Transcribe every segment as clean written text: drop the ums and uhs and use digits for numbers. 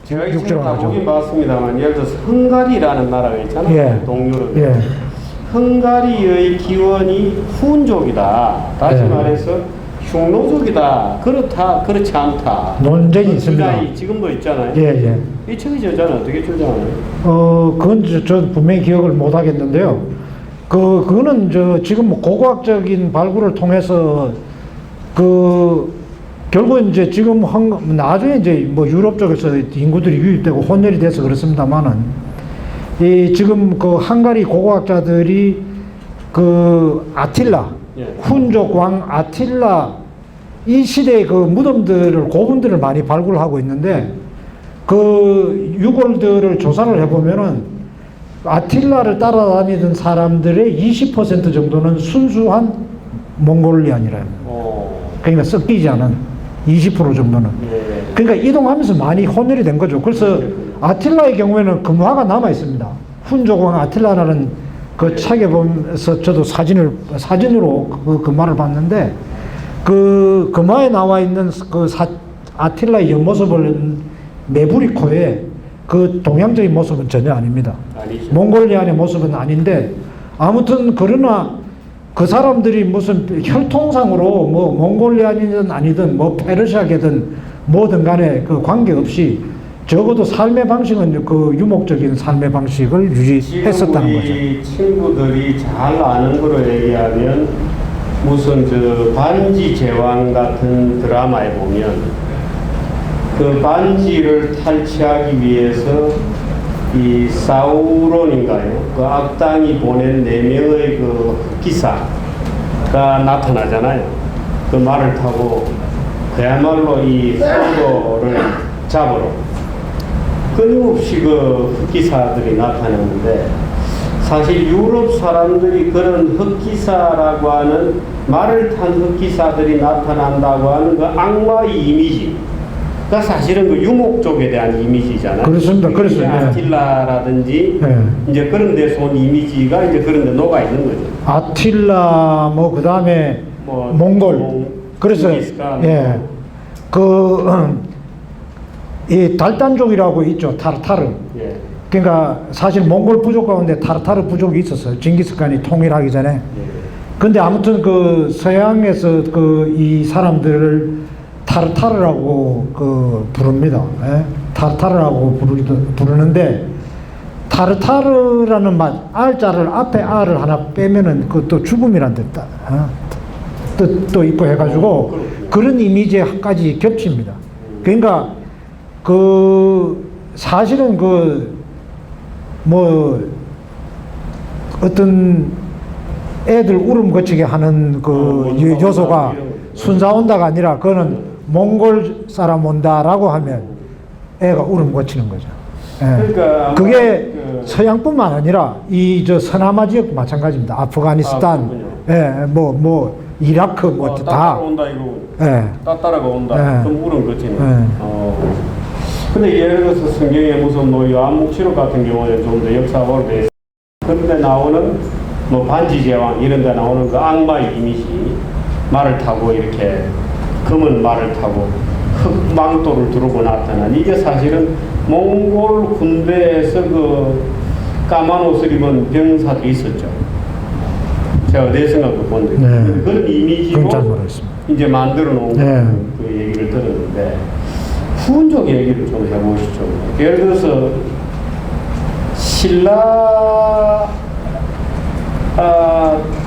제가 육지로 다 가죠. 보긴 봤습니다만, 예를 들어서 헝가리라는 나라가 있잖아요. 예. 동유럽. 예. 헝가리의 기원이 훈족이다. 다시 예. 말해서 흉노족이다. 그렇지 않다. 논쟁이 있습니다. 주장이 지금도 있잖아요. 예, 예. 이 책이 저자는 어떻게 주장하나요? 그건 저 분명히 기억을 못 하겠는데요. 그거는 지금 뭐 고고학적인 발굴을 통해서 결국 이제 지금 나중에 이제 뭐 유럽 쪽에서 인구들이 유입되고 혼혈이 돼서 그렇습니다만은 지금 그 헝가리 고고학자들이 아틸라, 예. 훈족 왕 아틸라 이 시대의 무덤들을 고분들을 많이 발굴하고 있는데 유골들을 조사를 해보면은 아틸라를 따라다니던 사람들의 20% 정도는 순수한 몽골리안이라요. 그러니까 섞이지 않은 20% 정도는. 예. 그러니까 이동하면서 많이 혼혈이 된 거죠. 그래서 아틸라의 경우에는 금화가 남아 있습니다. 훈족왕 아틸라라는 그 책에 보면서 저도 사진으로 그 금화를 봤는데 그 금화에 나와 있는 아틸라의 옆모습을 네브리코의 그 동양적인 모습은 전혀 아닙니다. 아니죠. 몽골리안의 모습은 아닌데 아무튼 그러나 그 사람들이 무슨 혈통상으로 뭐 몽골리안이든 아니든 뭐 페르시아계든 뭐든 간에 그 관계없이 적어도 삶의 방식은 유목적인 삶의 방식을 유지했었다는 거죠. 우리 친구들이 잘 아는 거로 얘기하면 무슨 반지 제왕 같은 드라마에 보면 그 반지를 탈취하기 위해서 이 사우론인가요? 그 악당이 보낸 4명의 흑기사가 나타나잖아요. 그 말을 타고 그야말로 이 프로도를 잡으러 끊임없이 흑기사들이 나타나는데 사실 유럽 사람들이 그런 흑기사라고 하는 말을 탄 흑기사들이 나타난다고 하는 그 악마의 이미지가 사실은 유목족에 대한 이미지잖아요. 그렇습니다. 그래서 아틸라라든지 이제 그런 데서 온 이미지가 이제 그런 데 녹아 있는 거죠. 아틸라 그 다음에 몽골. 그래서 이 달단족이라고 있죠. 타르타르. 예. 그러니까 사실 몽골 부족 가운데 타르타르 부족이 있었어요. 징기스칸이 통일하기 전에. 근데 아무튼 서양에서 이 사람들을 타르타르라고 부릅니다. 예? 타르타르라고 부르는데 타르타르라는 알자를 앞에 알을 하나 빼면은 또 죽음이란 뜻도 있고 해가지고 그런 이미지까지 겹칩니다. 그러니까 사실은 어떤 애들 울음 거치게 하는 요소가 순사 온다가 아니라 그거는 몽골 사람 온다라고 하면 애가 울음 거치는 거죠. 예. 그러니까 그게 서양뿐만 아니라 서남아 지역 마찬가지입니다. 아프가니스탄, 이라크 다. 따따라 온다 이거. 예. 따따라가 온다. 좀 울음 거치는. 예. 근데 예를 들어서 성경에 무슨 요한묵시록 같은 경우에 좀 더 역사가 오래돼. 그런데 나오는 반지 제왕 이런 데 나오는 그 악마의 이미지 말을 타고 이렇게 검은 말을 타고 흑망토를 두르고 나타난 이게 사실은 몽골 군대에서 까만 옷을 입은 병사들이 있었죠. 제가 어디선가 본데 그런 이미지로 이제 만들어 놓은 그 얘기를 들었는데 훈족 얘기를 좀 해보시죠. 예를 들어서 신라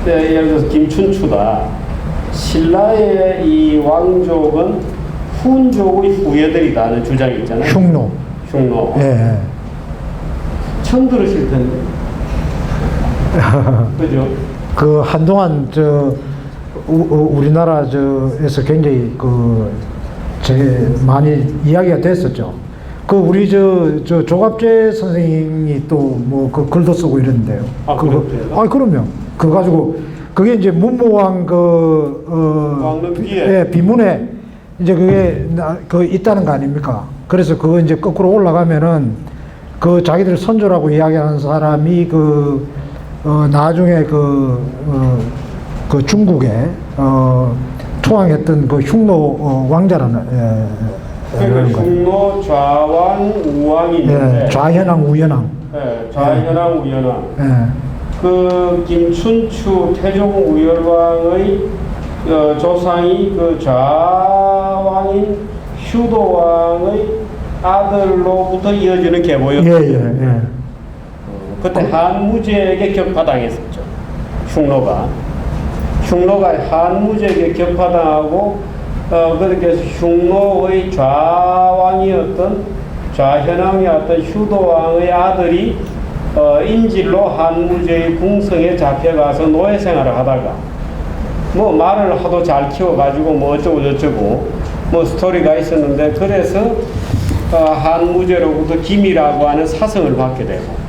예를 들어서 김춘추다. 신라의 이 왕족은 훈족의 후예들이다는 주장이 있잖아요. 흉노. 예. 처음 들으실 텐데. 그죠? 한동안 우리나라에서 굉장히 많이 이야기가 됐었죠. 우리 조갑재 선생님이 또 글도 쓰고 이랬는데요. 그럼요. 가지고 그게 이제 문무왕 비문에 이제 그게 있다는 거 아닙니까? 그래서 그거 이제 거꾸로 올라가면은 자기들 선조라고 이야기하는 사람이 나중에 중국에 투항했던 흉노 왕자라는 그러니까 흉노 좌왕 우왕이 있는데 예, 좌현왕 우현왕. 예, 좌현왕 우현왕. 예. 그 김춘추 태종 우열왕의 조상이 그 좌왕인 휴도왕의 아들로부터 이어지는 계보였고 예. 그때 한무제에게 격파당했었죠. 흉노가 한무제에게 격파당하고 그렇게 해서 흉노의 좌왕이었던 좌현왕이었던 휴도왕의 아들이 인질로 한무제의 궁성에 잡혀가서 노예 생활을 하다가 뭐 말을 하도 잘 키워가지고 뭐 어쩌고 저쩌고 뭐 스토리가 있었는데 그래서 한무제로부터 김이라고 하는 사성을 받게 되고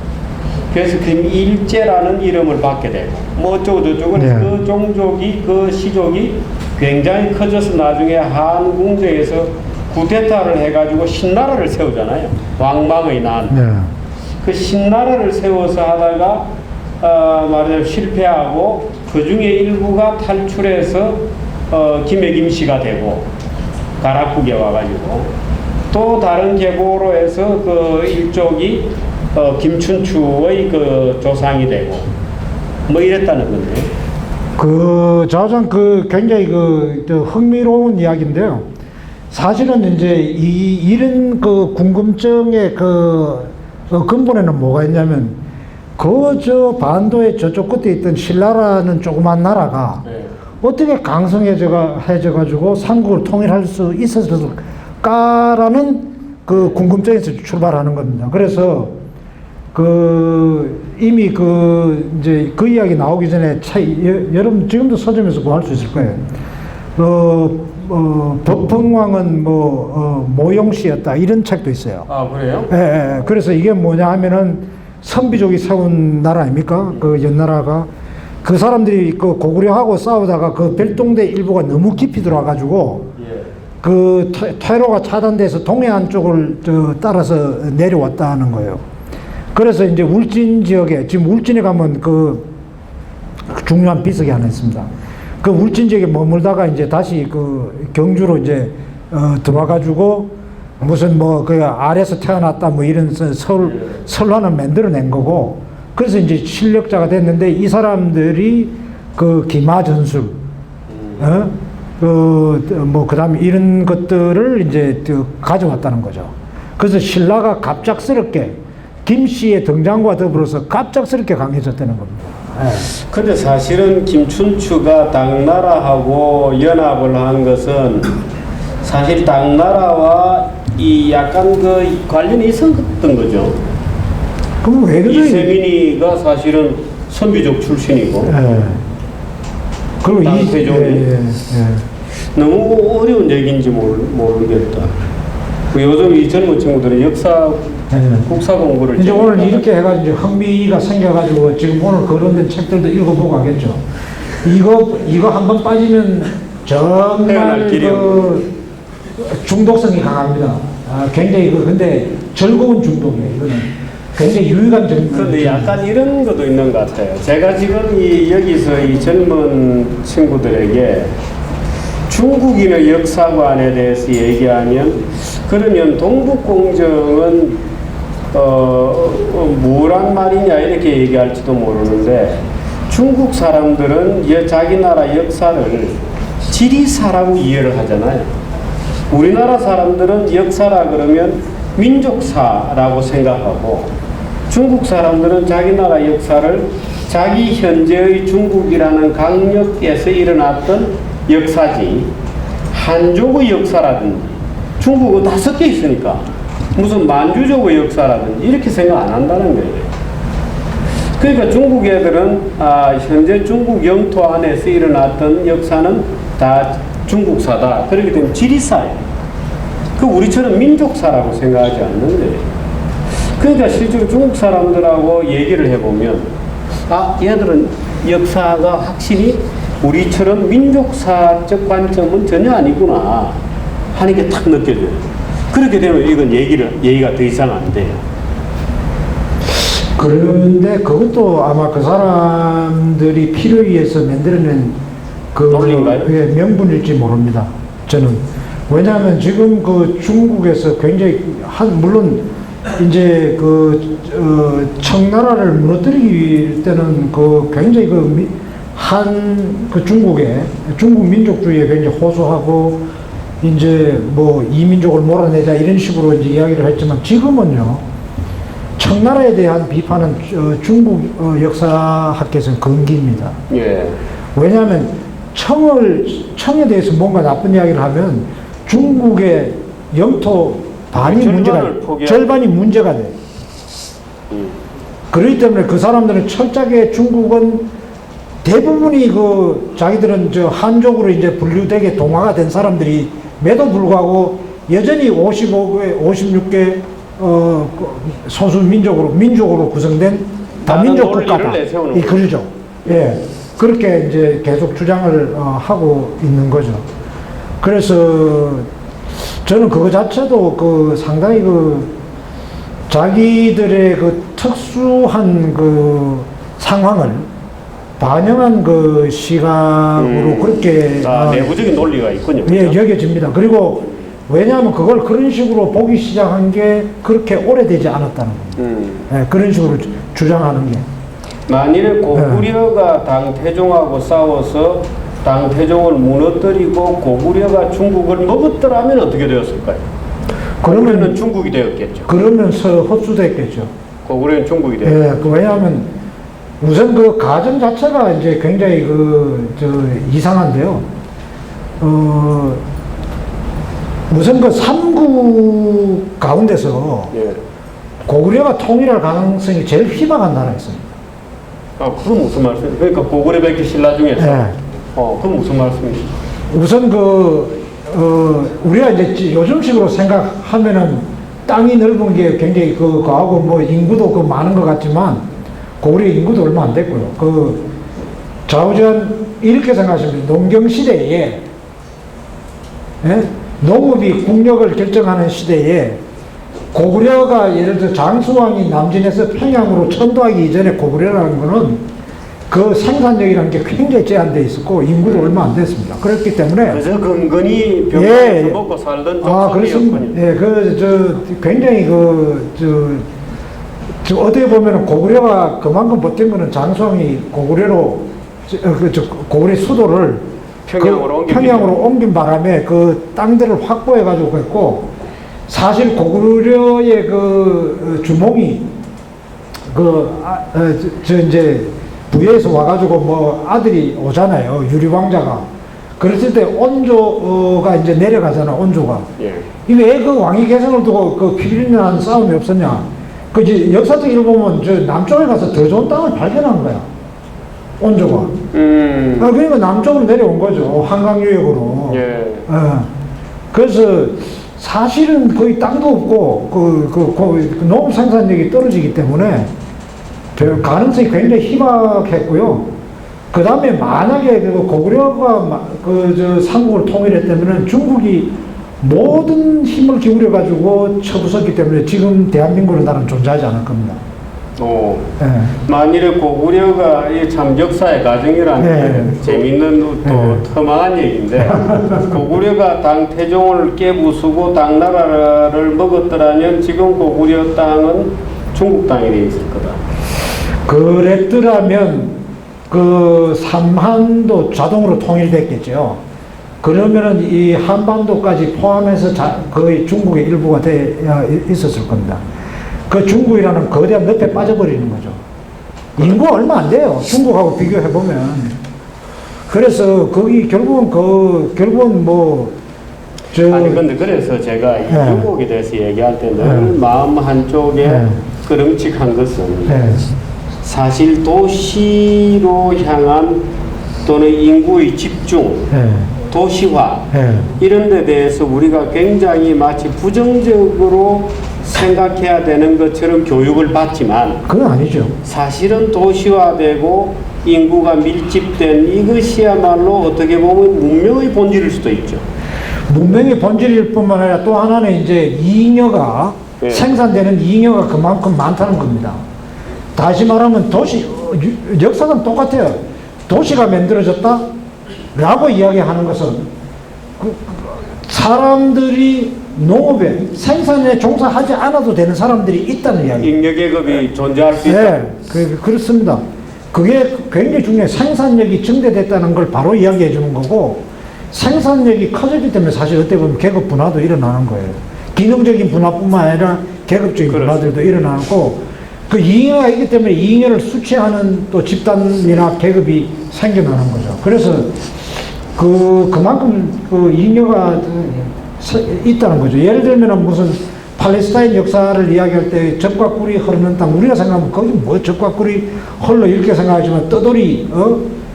그래서 김일제라는 이름을 받게 되고 뭐 어쩌고 저쩌고 그래서 그 종족이 그 시족이 굉장히 커져서 나중에 한궁정에서 쿠데타를 해가지고 신나라를 세우잖아요. 왕망의 난. 그 신나라를 세워서 하다가 말하자면 실패하고 그 중에 일부가 탈출해서 김해 김씨가 되고 가락국에 와가지고 또 다른 계보로 해서 그 일족이 김춘추의 그 조상이 되고 뭐 이랬다는 건데. 그 자장 그 굉장히 흥미로운 이야기인데요. 사실은 이제 이런 그 궁금증의 근본에는 뭐가 있냐면 저 반도의 저쪽 끝에 있던 신라라는 조그만 나라가 어떻게 강성해져가지고 삼국을 통일할 수 있었을까라는 그 궁금증에서 출발하는 겁니다. 그래서 이미 이제 그 이야기 나오기 전에 여러분 지금도 서점에서 구할 수 있을 거예요. 법흥왕은 모용씨였다 이런 책도 있어요. 아 그래요? 예. 그래서 이게 뭐냐 하면은 선비족이 세운 나라 아닙니까? 그 옛나라가 그 사람들이 그 고구려하고 싸우다가 그 별동대 일부가 너무 깊이 들어와가지고 그 퇴로가 차단돼서 동해안 쪽을 따라서 내려왔다는 거예요. 그래서 이제 울진 지역에 지금 울진에 가면 그 중요한 비석이 하나 있습니다. 그 울진 지역에 머물다가 이제 다시 그 경주로 이제 들어와가지고 무슨 그 아래에서 태어났다 뭐 이런 설화는 만들어낸 거고 그래서 이제 실력자가 됐는데 이 사람들이 그 기마전술 그다음에 이런 것들을 이제 가져왔다는 거죠. 그래서 신라가 갑작스럽게 김씨의 등장과 더불어서 갑작스럽게 강해졌다는 겁니다. 근데 사실은 김춘추가 당나라하고 연합을 한 것은 사실 당나라와 이 약간 그 관련이 있었던 거죠. 그럼 왜 그래? 이세민이가 사실은 선비족 출신이고. 그리고 당세족이 너무 어려운 얘기인지 모르겠다. 요즘 이 젊은 친구들은 역사 국사 공부를 이제 오늘 이렇게 해가지고 흥미가 생겨가지고 지금 오늘 거론된 책들도 읽어보고 하겠죠. 이거 한번 빠지면 정말 중독성이 강합니다. 굉장히 근데 즐거운 중독이에요. 이거는 굉장히 유익한 중독. 그런데 약간 이런 것도 있는 것 같아요. 제가 지금 여기서 이 젊은 친구들에게 중국인의 역사관에 대해서 얘기하면 그러면 동북공정은 뭐란 말이냐 이렇게 얘기할지도 모르는데 중국 사람들은 자기 나라 역사를 지리사라고 이해를 하잖아요. 우리나라 사람들은 역사라 그러면 민족사라고 생각하고 중국 사람들은 자기 나라 역사를 자기 현재의 중국이라는 강력에서 일어났던 역사지 한족의 역사라든지 중국은 다 섞여 있으니까 무슨 만주족의 역사라든지 이렇게 생각 안 한다는 거예요. 그러니까 중국 애들은 현재 중국 영토 안에서 일어났던 역사는 다 중국사다. 그렇기 때문에 지리사예요. 우리처럼 민족사라고 생각하지 않는 거예요. 그러니까 실제로 중국 사람들하고 얘기를 해보면 얘들은 역사가 확실히 우리처럼 민족사적 관점은 전혀 아니구나 하는 게 탁 느껴져요. 그렇게 되면 이건 얘기가 더 이상 안 돼요. 그런데 그것도 아마 그 사람들이 필요에 의해서 만들어낸 논리인가요? 명분일지 모릅니다. 저는 왜냐하면 지금 그 중국에서 굉장히 물론 이제 청나라를 무너뜨리기 때는 굉장히 중국 민족주의에 굉장히 호소하고 이제 뭐 이민족을 몰아내자 이런 식으로 이제 이야기를 했지만 지금은요 청나라에 대한 비판은 중국 역사학계에서는 금기입니다. 예. 왜냐하면 청에 대해서 뭔가 나쁜 이야기를 하면 중국의 영토 절반이 문제가 돼. 그렇기 때문에 그 사람들은 철저하게 중국은 대부분이 자기들은 한족으로 이제 분류되게 동화가 된 사람들임에도 불구하고 여전히 55개, 56개 소수 민족으로 구성된 다민족 국가다. 그러죠. 예. 그렇게 이제 계속 주장을 하고 있는 거죠. 그래서 저는 그거 자체도 상당히 자기들의 특수한 상황을 반영한 시각으로 그렇게 내부적인 논리가 있군요. 예, 여겨집니다. 그리고 왜냐하면 그걸 그런 식으로 보기 시작한 게 그렇게 오래되지 않았다는 겁니다. 예, 그런 식으로 주장하는 게. 만일에 고구려가 당태종하고 싸워서 당태종을 무너뜨리고 고구려가 중국을 먹었더라면 어떻게 되었을까요? 고구려는 중국이 되었겠죠. 그러면서 흡수됐겠죠. 고구려는 중국이 되었죠. 예, 왜냐하면 우선 가정 자체가 이제 굉장히 이상한데요. 우선 삼국 가운데서 고구려가 통일할 가능성이 제일 희박한 나라였습니다. 그건 무슨 말씀이세요? 그러니까 고구려 백기 신라 중에서. 그건 무슨 말씀이시죠? 우선 우리가 이제 요즘식으로 생각하면은 땅이 넓은 게 굉장히 하고 뭐 인구도 많은 것 같지만 고구려 인구도 얼마 안 됐고요. 좌우전 이렇게 생각하시면 농경 시대에 농업이 국력을 결정하는 시대에 고구려가 예를 들어 장수왕이 남진에서 평양으로 천도하기 이전에 고구려라는 거는 생산력이라는 게 굉장히 제한되어 있었고 인구도 얼마 안 됐습니다. 그렇기 때문에 그래서 근근히 병원에서 먹고 살던 그렇습니다. 예, 굉장히 어떻게 보면 고구려가 그만큼 버틴 거는 장수왕이 고구려로 고구려 수도를 평양으로 옮긴 바람에 땅들을 확보해 가지고 했고 사실 고구려의 주몽이 이제 부에서 와가지고 뭐 아들이 오잖아요. 유리왕자가. 그랬을 때 온조가 이제 내려가잖아. 온조가. 이게 왜 왕위 개성을 두고 피리난 싸움이 없었냐? 이제 역사적으로 보면 남쪽에 가서 더 좋은 땅을 발견한 거야. 온조가. 그러니까 남쪽으로 내려온 거죠. 한강 유역으로. 그래서 사실은 거의 땅도 없고 농업 생산력이 떨어지기 때문에 가능성이 굉장히 희박했고요. 그 다음에 만약에 고구려가 삼국을 통일했다면 중국이 모든 힘을 기울여 가지고 쳐부쉈기 때문에 지금 대한민국은 나는 존재하지 않을 겁니다. 만일에 고구려가 참 역사의 과정이라는 게 재밌는 또 터마한 얘기인데 고구려가 당태종을 깨부수고 당나라를 먹었더라면 지금 고구려 땅은 중국 땅이 되어 있을 거다. 그랬더라면 삼한도 자동으로 통일됐겠죠. 그러면은 이 한반도까지 포함해서 거의 중국의 일부가 돼 있었을 겁니다. 중국이라는 거대한 늪에 빠져버리는 거죠. 인구가 얼마 안 돼요. 중국하고 비교해보면. 그래서 거기 결국은 근데 그래서 제가 이 중국에 대해서 얘기할 때는 마음 한쪽에 끄름칙한 것은 사실 도시로 향한 또는 인구의 집중, 도시화 이런 데 대해서 우리가 굉장히 마치 부정적으로 생각해야 되는 것처럼 교육을 받지만 그건 아니죠. 사실은 도시화되고 인구가 밀집된 이것이야말로 어떻게 보면 문명의 본질일 수도 있죠. 문명의 본질일 뿐만 아니라 또 하나는 이제 잉여가 생산되는 잉여가 그만큼 많다는 겁니다. 다시 말하면 역사는 똑같아요. 도시가 만들어졌다? 라고 이야기하는 것은 사람들이 농업에 생산에 종사하지 않아도 되는 사람들이 있다는 이야기예요. 잉여계급이 존재할 수 있다. 네, 그렇습니다. 그게 굉장히 중요해요. 생산력이 증대됐다는 걸 바로 이야기해 주는 거고, 생산력이 커졌기 때문에 사실 어떻게 보면 계급 분화도 일어나는 거예요. 기능적인 분화뿐만 아니라 계급적인 분화들도 일어나고, 그 이잉여가 있기 때문에 이잉여를 수취하는 또 집단이나 계급이 생겨나는 거죠. 그래서 그만큼 그 이잉여가 있다는 거죠. 예를 들면 무슨 팔레스타인 역사를 이야기할 때 적과 꿀이 흐르는 땅, 우리가 생각하면 거기 뭐 적과 꿀이 흘러 이렇게 생각하지만 떠돌이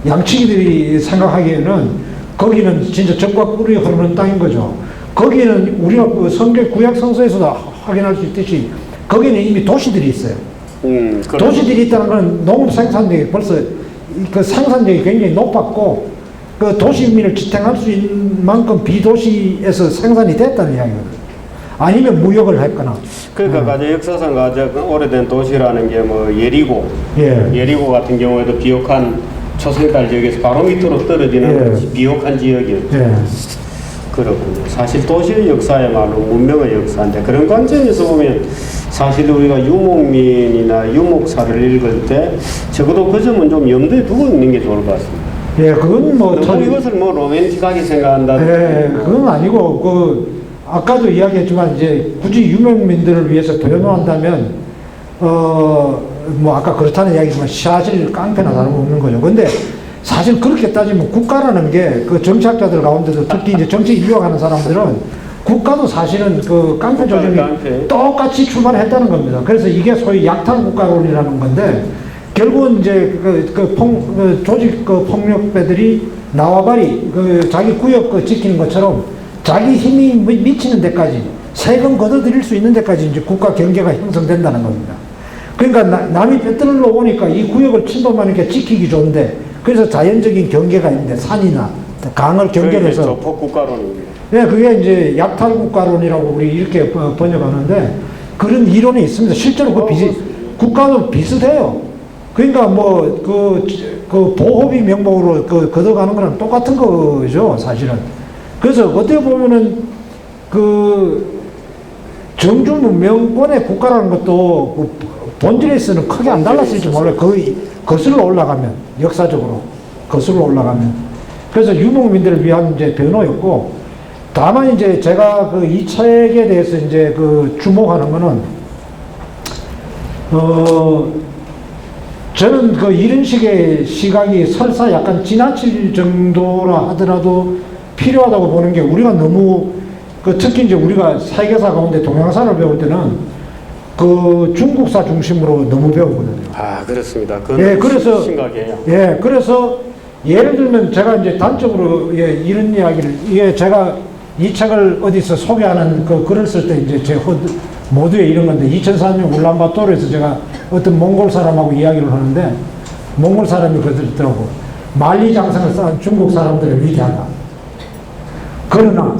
양치기들이 생각하기에는 거기는 진짜 적과 꿀이 흐르는 땅인 거죠. 거기는 우리가 그 성경 구약 성서에서도 확인할 수 있듯이 거기는 이미 도시들이 있어요. 도시들이 있다는 건 농업 생산력이 벌써 그 생산력이 굉장히 높았고, 그 도시민을 지탱할 수 있는 만큼 비도시에서 생산이 됐다는 이야기거든요. 아니면 무역을 했거나. 그러니까 가장 역사상 가장 오래된 도시라는 게 뭐 예리고, 예리고 같은 경우에도 비옥한 초생달 지역에서 바로 밑으로 떨어지는 비옥한 지역이었죠. 그렇군요. 사실 도시의 역사야말로 문명의 역사인데, 그런 관점에서 보면 사실 우리가 유목민이나 유목사를 읽을 때 적어도 그 점은 좀 염두에 두고 있는 게 좋을 것 같습니다. 예, 그건 뭐 너무 이것을 뭐 로맨틱하게 생각한다. 예, 그건 아니고 아까도 이야기했지만 이제 굳이 유목민들을 위해서 도연호한다면 뭐 아까 그렇다는 이야기지만 사실 깡패나 다름없는 거죠. 근데 사실 그렇게 따지면 국가라는 게 그 정치학자들 가운데도 특히 이제 정치 인류학하는 사람들은 국가도 사실은 그 깡패 조직이 똑같이 출발했다는 겁니다. 그래서 이게 소위 약탈 국가론이라는 건데, 결국은 이제 조직 폭력배들이 나와바리 자기 구역 지키는 것처럼 자기 힘이 미치는 데까지 세금 걷어들일 수 있는 데까지 이제 국가 경계가 형성된다는 겁니다. 그러니까 남이 빼들러 오니까 이 구역을 침범하니까 지키기 좋은데, 그래서 자연적인 경계가 있는데 산이나 강을 경계해서 조폭 국가론입니다. 네, 그게 이제 약탈 국가론이라고 우리 이렇게 번역하는데, 그런 이론이 있습니다. 실제로 국가도 비슷해요. 그러니까 뭐 그 보호비 명목으로 걷어가는 거랑 똑같은 거죠, 사실은. 그래서 어떻게 보면은 그 정주 문명권의 국가라는 것도 그 본질에서는 크게 안 달랐을지 몰라요. 거의 거슬러 올라가면, 역사적으로 거슬러 올라가면. 그래서 유목민들을 위한 이제 변호였고, 다만 이제 제가 그 이 책에 대해서 이제 그 주목하는 거는 저는 그 이런 식의 시각이 설사 약간 지나칠 정도라 하더라도 필요하다고 보는 게, 우리가 너무 특히 이제 우리가 세계사 가운데 동양사를 배울 때는 그 중국사 중심으로 너무 배우거든요. 아, 그렇습니다. 예, 그래서 심각해요. 예, 그래서 예를 들면 제가 이제 단적으로 이런 이야기를, 이게 제가 이 책을 어디서 소개하는 그 글을 쓸 때 이제 제 모두에 이런 건데, 2004년 울란바토르에서 제가 어떤 몽골 사람하고 이야기를 하는데, 몽골 사람이 그러더라고. 만리장성을 쌓은 중국 사람들은 위대하다. 그러나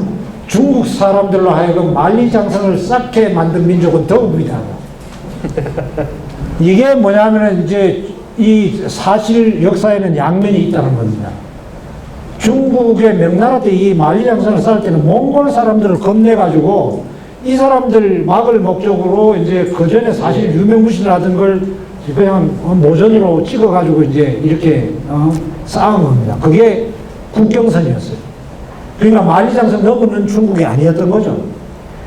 중국 사람들로 하여금 만리장성을 쌓게 만든 민족은 더욱 위대하다. 이게 뭐냐면은 이제 이 사실 역사에는 양면이 있다는 겁니다. 중국의 명나라 때 이 만리장성을 쌓을 때는 몽골 사람들을 겁내가지고 이 사람들 막을 목적으로 이제 그 전에 사실 유명무실을 하던 걸 그냥 모전으로 찍어가지고 이제 이렇게 쌓은 겁니다. 그게 국경선이었어요. 그러니까 만리장성 넘는 중국이 아니었던 거죠.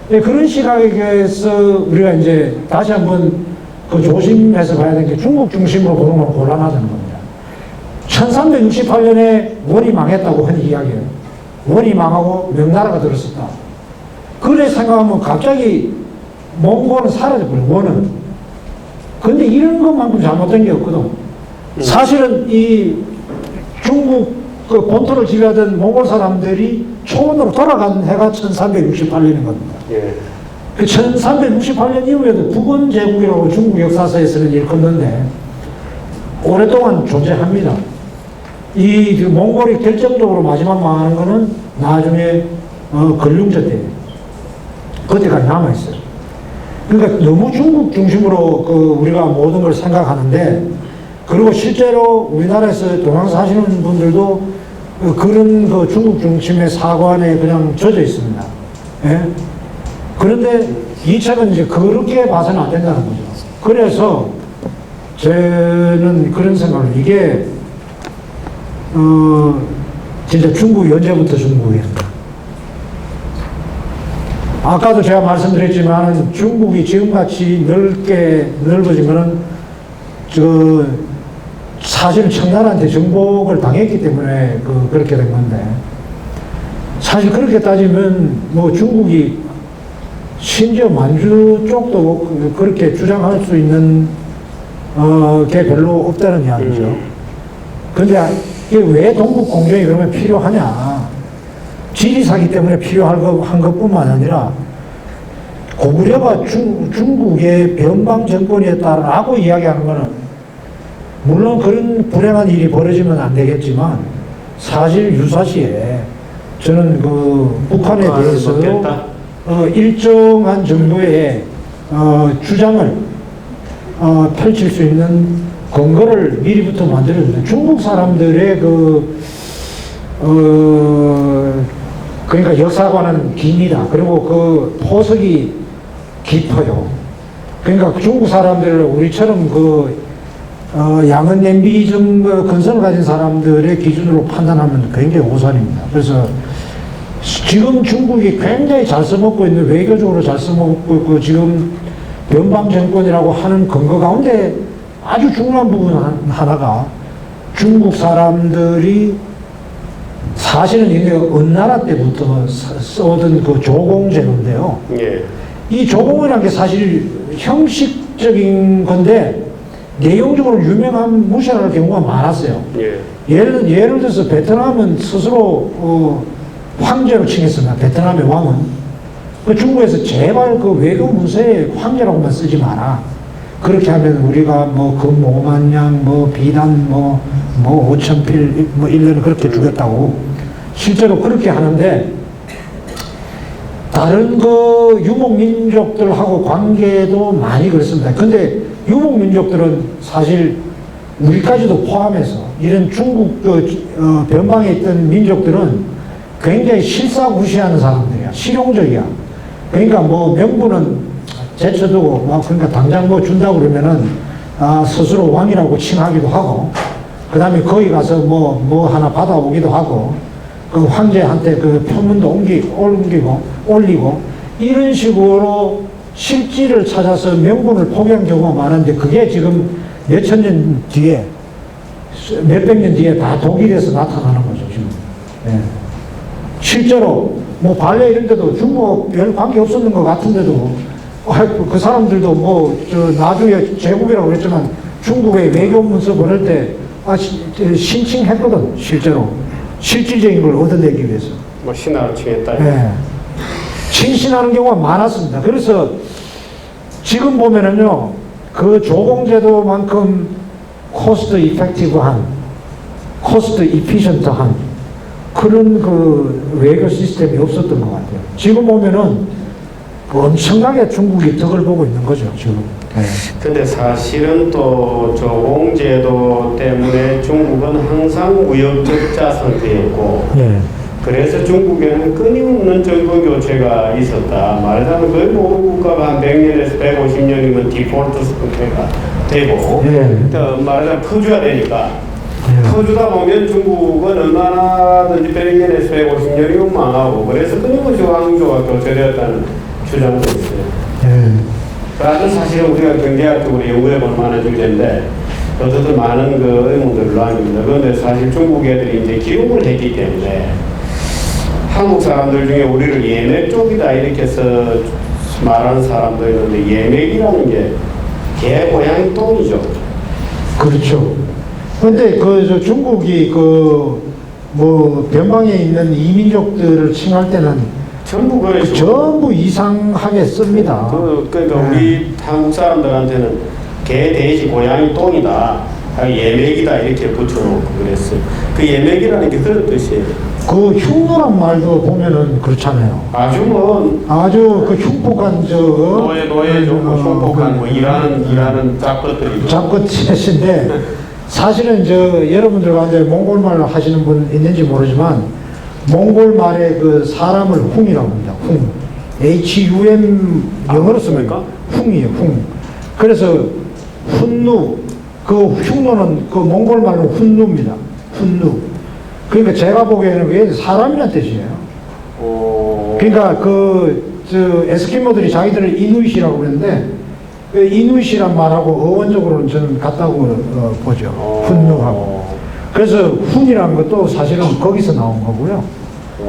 그런 시각에서 우리가 이제 다시 한번 그 조심해서 봐야 되는 게, 중국 중심으로 보는 건 곤란하다는 겁니다. 1368년에 원이 망했다고 하는 이야기예요. 원이 망하고 명나라가 들었었다. 그래 생각하면 갑자기 몽골은 사라져버려요, 원은. 근데 이런 것만큼 잘못된 게 없거든. 사실은 이 중국 그 본토를 지배하던 몽골 사람들이 초원으로 돌아간 해가 1368년인 겁니다. 예. 그 1368년 이후에도 국원 제국이라고 중국 역사서에서는 일컫는데 오랫동안 존재합니다. 이 몽골이 결정적으로 마지막 망하는 거는 나중에 근룡제 때, 그때까지 남아있어요. 그러니까 너무 중국 중심으로 우리가 모든 걸 생각하는데, 그리고 실제로 우리나라에서 동양 사시는 분들도 그런 중국 중심의 사관에 그냥 젖어 있습니다. 예? 그런데 이 책은 이제 그렇게 봐서는 안 된다는 거죠. 그래서 저는 그런 생각을, 이게 진짜 중국이 언제부터 중국이었나. 아까도 제가 말씀드렸지만 중국이 지금같이 넓어지면은 사실 청나라한테 정복을 당했기 때문에 그렇게 된 건데, 사실 그렇게 따지면 뭐 중국이 심지어 만주 쪽도 그렇게 주장할 수 있는 게 별로 없다는 이야기죠. 근데 이게 왜 동북 공정이 그러면 필요하냐? 지리사기 때문에 필요한 것뿐만 아니라 고구려가 중국의 변방 정권이었다라고 이야기하는 것은, 물론 그런 불행한 일이 벌어지면 안 되겠지만 사실 유사시에 저는 북한에 대해서 일정한 정도의 주장을 펼칠 수 있는 근거를 미리부터 만들어줍니다. 중국 사람들의 그러니까 역사관은 깁니다. 그리고 포석이 깊어요. 그러니까 중국 사람들, 우리처럼 양은 냄비좀 근성을 가진 사람들의 기준으로 판단하면 굉장히 오산입니다. 그래서 지금 중국이 굉장히 잘 써먹고 있는, 외교적으로 잘 써먹고 있고, 지금 변방 정권이라고 하는 근거 가운데 아주 중요한 부분 하나가, 중국 사람들이 사실은 이게 은나라 때부터 써오던 조공제도인데요. 예. 이 조공이라는 게 사실 형식적인 건데 내용적으로 무시할 경우가 많았어요. 예. 예를 들어서 베트남은 스스로 황제로 칭했습니다. 베트남의 왕은. 중국에서 제발 외교 문서에 황제라고만 쓰지 마라. 그렇게 하면 우리가 금 5만 냥, 비단 5천 필, 1년을 그렇게 주겠다고. 실제로 그렇게 하는데, 다른 유목민족들하고 관계도 많이 그렇습니다. 근데 유목민족들은 사실 우리까지도 포함해서 이런 중국 변방에 있던 민족들은 굉장히 실사구시하는 사람들이야. 실용적이야. 그러니까 명분은 제쳐두고, 그러니까 당장 준다고 그러면은, 스스로 왕이라고 칭하기도 하고, 그 다음에 거기 가서 하나 받아오기도 하고, 그 황제한테 표문도 올리고, 이런 식으로 실지를 찾아서 명분을 포기한 경우가 많은데, 그게 지금 몇천 년 뒤에, 몇백 년 뒤에 다 독일에서 나타나는 거죠, 지금. 예. 실제로, 발레 이런 데도 중국 별 관계 없었는 것 같은데도, 그 사람들도 나중에 제국이라고 그랬지만 중국의 외교 문서 보낼 때, 신칭했거든, 실제로. 실질적인 걸 얻어내기 위해서. 신하로 칭했다. 예. 칭신하는 경우가 많았습니다. 그래서 지금 보면은요, 조공제도만큼 코스트 이펙티브한, 코스트 이피션트한 그런 외교 시스템이 없었던 것 같아요. 지금 보면은 엄청나게 중국이 덕을 보고 있는 거죠, 지금. 근데 사실은 또 조공제도 때문에 중국은 항상 무역 적자 상태였고, 예. 그래서 중국에는 끊임없는 정보 교체가 있었다. 말하자면 거의 모든 국가가 한 100년에서 150년이면 디폴트 상태가 되고, 예. 말하자면 퍼주가 되니까, 예. 퍼주다 보면 중국은 얼마나든지 100년에서 150년이면 망하고, 그래서 끊임없이 왕조가 교체되었다는 주장도 있어요. 예. 그래서 사실은 우리가 경제학적으로 연구해 볼 만한 주제인데, 어쨌든 많은 의문들을 남깁니다. 그런데 사실 중국 애들이 이제 기용을 했기 때문에, 한국 사람들 중에 우리를 예맥 쪽이다 이렇게 해서 말하는 사람도 있는데, 예맥이라는 게 개 고양이 똥이죠. 그렇죠. 근데 중국이 변방에 있는 이민족들을 칭할 때는 전부 그렇죠. 전부 이상하게 씁니다. 그러니까 우리 한국 사람들한테는 개, 돼지, 고양이, 똥이다, 예맥이다 이렇게 붙여놓고 그랬어요. 그 예맥이라는 게 그런 뜻이에요. 흉노란 말도 보면은 그렇잖아요. 아주 흉폭한 노예 흉폭한 일하는 잡것들이죠. 잡것인데 사실은 여러분들 가운데 몽골 말 하시는 분 있는지 모르지만 몽골 말에 사람을 훙이라고 합니다. HUM 영어로 쓰면 그러니까? 흉이에요, 흉. 그래서 훈누, 그 흉노는 그 몽골 말로 훈누입니다. 훈누. 그러니까 제가 보기에는 그게 사람이란 뜻이에요. 그러니까 저 에스키모들이 자기들을 이누이시라고 그러는데 그 이누이시란 말하고 어원적으로는 저는 같다고 보죠. 훈누하고. 그래서 훈이라는 것도 사실은 거기서 나온 거고요.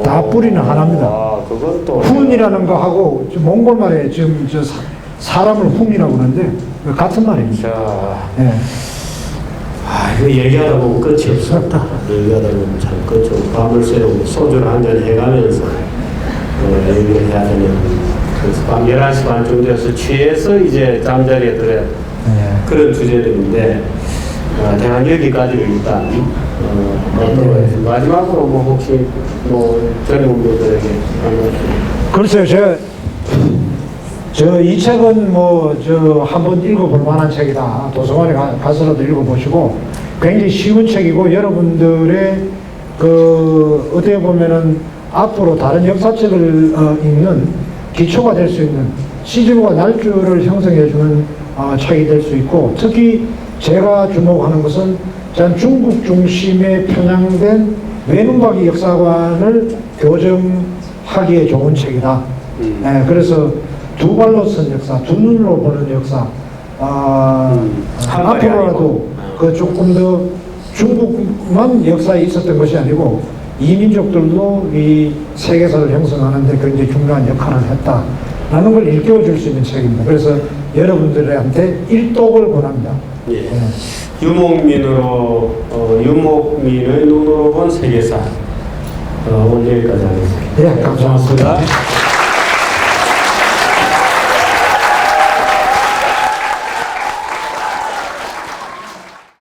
다 뿌리는 하나입니다. 그건 또 훈이라는 거하고 몽골 말에 지금 사람을 훈이라고 그러는데 같은 말입니다. 자, 예. 이거 얘기하다 보면 끝이 없습니다. 얘기하다 보면 참 끝이 없고 밤을 새우고 소주를 한잔 해가면서 얘기를 해야 되는. 그래서 밤 11시 반쯤 돼서 취해서 이제 잠자리에 들어야 그런 주제들인데 대한 여기까지를 일단 마지막으로 뭐 혹시 뭐 젊은 분들에게 글쎄요, 이 책은 뭐 한번 읽어볼 만한 책이다. 도서관에 가서라도 읽어보시고 굉장히 쉬운 책이고 여러분들의 어떻게 보면은 앞으로 다른 역사책을 읽는 기초가 될 수 있는 시즈모가 날줄을 형성해주는 책이 될 수 있고 특히 제가 주목하는 것은 전 중국 중심에 편향된 외눈박이 역사관을 교정하기에 좋은 책이다. 그래서 두 발로 쓴 역사, 두 눈으로 보는 역사, 앞으로라도 조금 더 중국만 역사에 있었던 것이 아니고 이민족들도 이 세계사를 형성하는 데 굉장히 중요한 역할을 했다라는 걸 일깨워줄 수 있는 책입니다. 그래서 여러분들한테 일독을 권합니다. 예. 유목민의 눈으로 본 세계사 오늘 여기까지 하겠습니다. 네, 감사합니다. 고맙습니다.